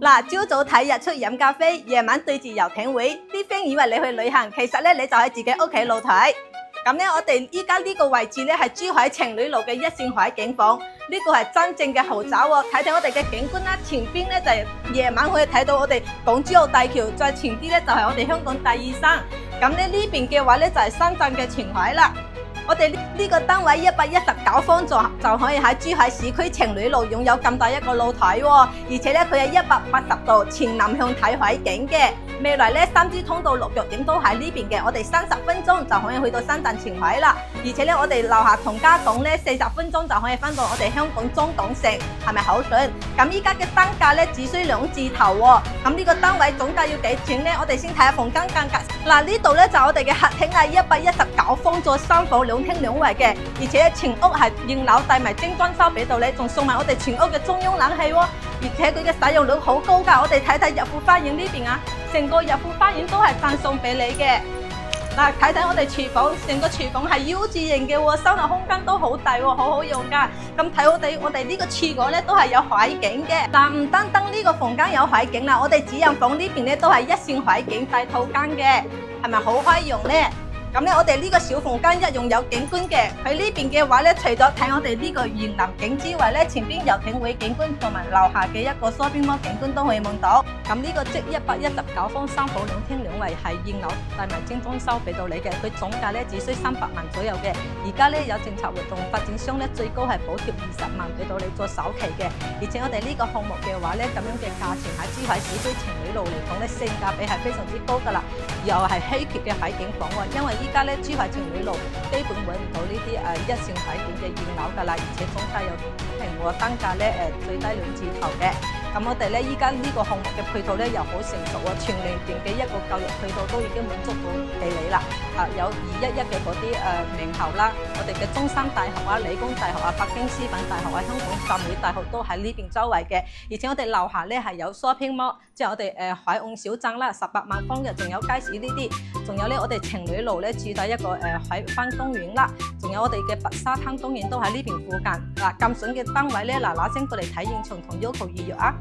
嗱，朝早睇日出飲咖啡，夜晚對住遊艇會，啲 friend 以為你去旅行，其實咧你就喺自己屋企露台。咁咧，我哋依家呢個位置咧係珠海情侶路嘅一線海景房，呢個係真正嘅豪宅喎。睇睇我哋嘅景觀啦，前邊咧就係夜晚可以睇到我哋港珠澳大橋，再前啲咧就係我哋香港第二山。咁咧呢邊嘅話咧就係深圳嘅前海啦。我哋呢個單位119方座就可以喺珠海市區情侶路擁有咁大一個露台喎，而且咧佢係180度前南向睇海景嘅。未來咧3G通道6腳點都喺呢邊嘅，我哋30分鐘就可以去到深圳前海啦。而且咧我哋樓下同家港咧40分鐘就可以翻到我哋香港中港城，係咪好順？咁依家嘅單價咧只需2字頭喎。咁呢個單位總價要幾錢咧？我哋先睇下房間價格。嗱，呢度咧就我哋嘅客廳啦，119方座3房2廳2衛嘅，而且全屋係現樓帶埋精裝修俾到你，仲送埋我哋全屋嘅中央冷氣喎。而且佢嘅使用率好高㗎，我哋睇睇逸富花園呢邊啊，成個逸富花園都係贈送俾你嘅。嗱，睇睇我哋廚房，成個廚房係 U 字型嘅喎，收納空間都好大喎，好好用㗎。咁睇我哋呢個廁所咧都係有海景嘅。嗱，唔單單呢個房間有海景啦，我哋主人房呢邊咧都係一線海景大套間嘅，係咪好開用咧？咁咧，我哋呢個小房間一樣有景觀嘅。喺呢邊嘅話咧，除咗睇我哋呢個園林景之外咧，前邊遊艇會景觀同埋樓下嘅一個 shopping mall景觀都可以望到。咁呢個即119方3房2廳2衛係現樓帶埋精裝修俾到你嘅，佢總價咧只需300萬左右嘅。而家咧有政策活動，發展商咧最高係補貼20萬俾到你做首期嘅。而且我哋呢個項目嘅話咧，咁樣嘅價錢喺珠海市區情侶路嚟講咧，性價比係非常之高噶啦，又係稀缺嘅海景房喎，因為依家咧珠海情侶路基本揾唔到呢啲一線海景嘅現樓㗎啦，而且總價又平喎，單價咧最低2字頭嘅。咁我哋咧依家呢個項目嘅配套咧又好成熟喎，全年段嘅一個教育配套都已經滿足到俾你啦。有211嘅嗰啲名校啦，我哋嘅中山大學啊、理工大學啊、北京師範大學啊、香港浸會大學都喺呢邊周圍嘅。而且我哋樓下咧係有 shopping mall，即係我哋海岸小鎮啦，18萬方嘅，仲有街市呢啲，仲有咧我哋情侶路咧住喺一個海濱公園啦，仲有我哋嘅白沙灘公園都喺呢邊附近。嗱，咁筍嘅單位咧嗱嗱聲過嚟睇現場同要求預約啊！